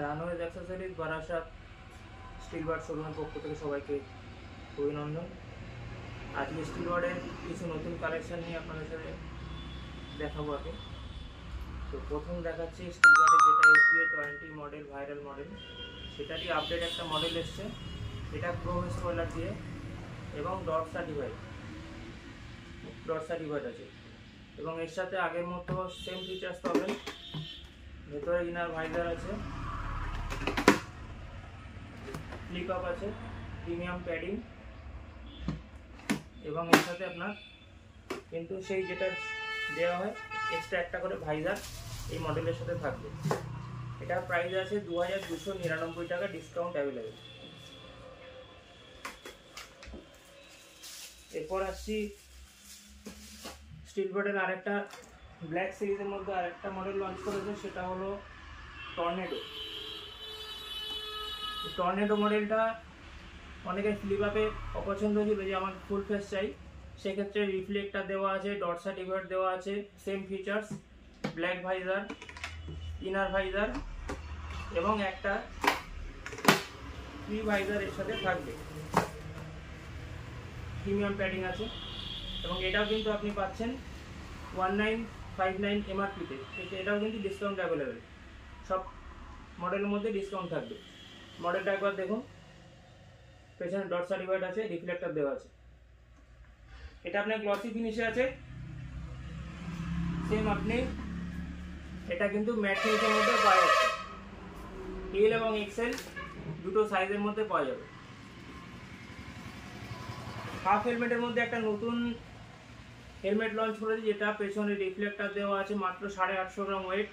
রানওয়েজ accessories Barasat still bird শোরুমের পক্ষ থেকে সবাইকে অভিনন্দন। আজকে স্টিল বার্ডের কিছু নতুন কালেকশন নিয়ে আপনাদের সাথে দেখাবো আগে। তো প্রথম দেখাচ্ছি স্টিল বার্ডের যেটা SBA 20 মডেল, ভাইরাল মডেল, সেটারই আপডেট একটা মডেল এসছে। এটা ক্রোম স্পয়লার দিয়ে এবং ডট সার্টিফাইড আছে এবং এর সাথে আগের মতো সেম ফিচার্স পাবেন। ভেতরে ইনার ভাইজার আছে, ফ্লিপ আপ আছে, প্রিমিয়াম প্যাডিং এবং এর সাথে আপনার কিন্তু সেই যেটা দেওয়া হয় এক্সট্রা একটা করে ভাইজার এই মডেলের সাথে থাকবে। এটার প্রাইস আছে 2299 টাকা, ডিসকাউন্ট অ্যাভেলেবেল। এরপর আসছি স্টিল বার্ডের আরেকটা ব্ল্যাক সিরিজের মধ্যে আরেকটা মডেল লঞ্চ করেছে, সেটা হলো টর্নেডো মডেলটা অনেকের ফ্লিপ আপে অপছন্দ ছিল যে আমার ফুল ফেস চাই, সেক্ষেত্রে রিফ্লেক্টার দেওয়া আছে, ডট সার্টিফাইড দেওয়া আছে, same features, black visor, inner visor এবং একটা ফ্রি ভাইজার এর সাথে থাকবে। প্রিমিয়াম প্যাডিং আছে এবং এটাও কিন্তু আপনি পাচ্ছেন 1959 MRP-তে। এটাও কিন্তু ডিসকাউন্ট অ্যাভেলেবেল, সব মডেলের মধ্যে ডিসকাউন্ট থাকবে। মডেলটা একবার দেখুন, পেছনে ডট সার্টিফাইড আছে, রিফ্লেক্টর দেওয়া আছে। এটা আপনার গ্লসি ফিনিশে আছে, সেম আপনি এটা কিন্তু ম্যাট ফিনিশের মধ্যে পাওয়া যাচ্ছে। এল এবং এক্সেল দুটো সাইজের মধ্যে পাওয়া যাবে। হাফ হেলমেটের মধ্যে একটা নতুন হেলমেট লঞ্চ করেছে, যেটা পেছনে রিফ্লেক্টর দেওয়া আছে, মাত্র 850 গ্রাম ওয়েট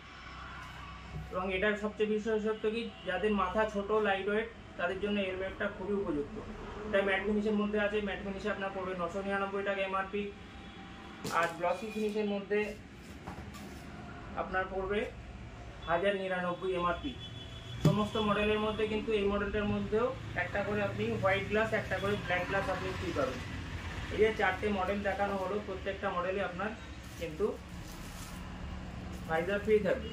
এবং এটার সবচেয়ে বিশেষত্ব কি, যাদের মাথা ছোট, লাইট ওয়েট, তাদের জন্য হেলমেটটা খুবই উপযুক্ত। এটা ম্যাট ফিনিশের মধ্যে আছে, ম্যাট ফিনিশে আপনার পড়বে 999 টাকা MRP, আর গ্লসি ফিনিশের মধ্যে আপনার পড়বে 1099 MRP। সমস্ত মডেলের মধ্যে কিন্তু এই মডেলটার মধ্যেও একটা করে আপনি হোয়াইট গ্লাস, একটা করে ব্ল্যাক গ্লাস আপনি ফ্রি পাবেন। এই যে 4টে মডেল দেখানো হলো, প্রত্যেকটা মডেলে আপনার কিন্তু ভাইজার ফ্রি থাকবে।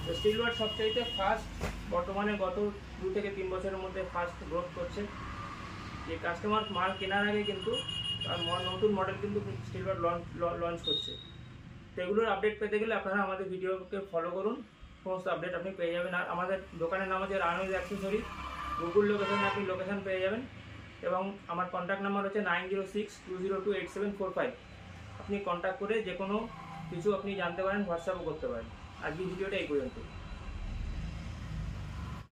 তো স্টিল বার্ড সবচাইতে ফাস্ট, বর্তমানে গত 2 থেকে 3 বছরের মধ্যে ফাস্ট গ্রোথ করছে। যে কাস্টমার মাল কেনার আগে কিন্তু নতুন মডেল কিন্তু স্টিল বার্ড লঞ্চ করছে। তো এগুলোর আপডেট পেতে গেলে আপনারা আমাদের ভিডিওকে ফলো করুন, সমস্ত আপডেট আপনি পেয়ে যাবেন। আর আমাদের দোকানের নাম হচ্ছে রানওয়েজ অ্যাক্সেসরিজ, গুগল লোকেশনে আপনি লোকেশন পেয়ে যাবেন এবং আমার কন্ট্যাক্ট নাম্বার হচ্ছে 9062028745। আপনি কন্ট্যাক্ট করে যে কোনো কিছু আপনি জানতে পারেন, হোয়াটসঅ্যাপও করতে পারেন। আজকের ভিডিওটা এই পর্যন্ত।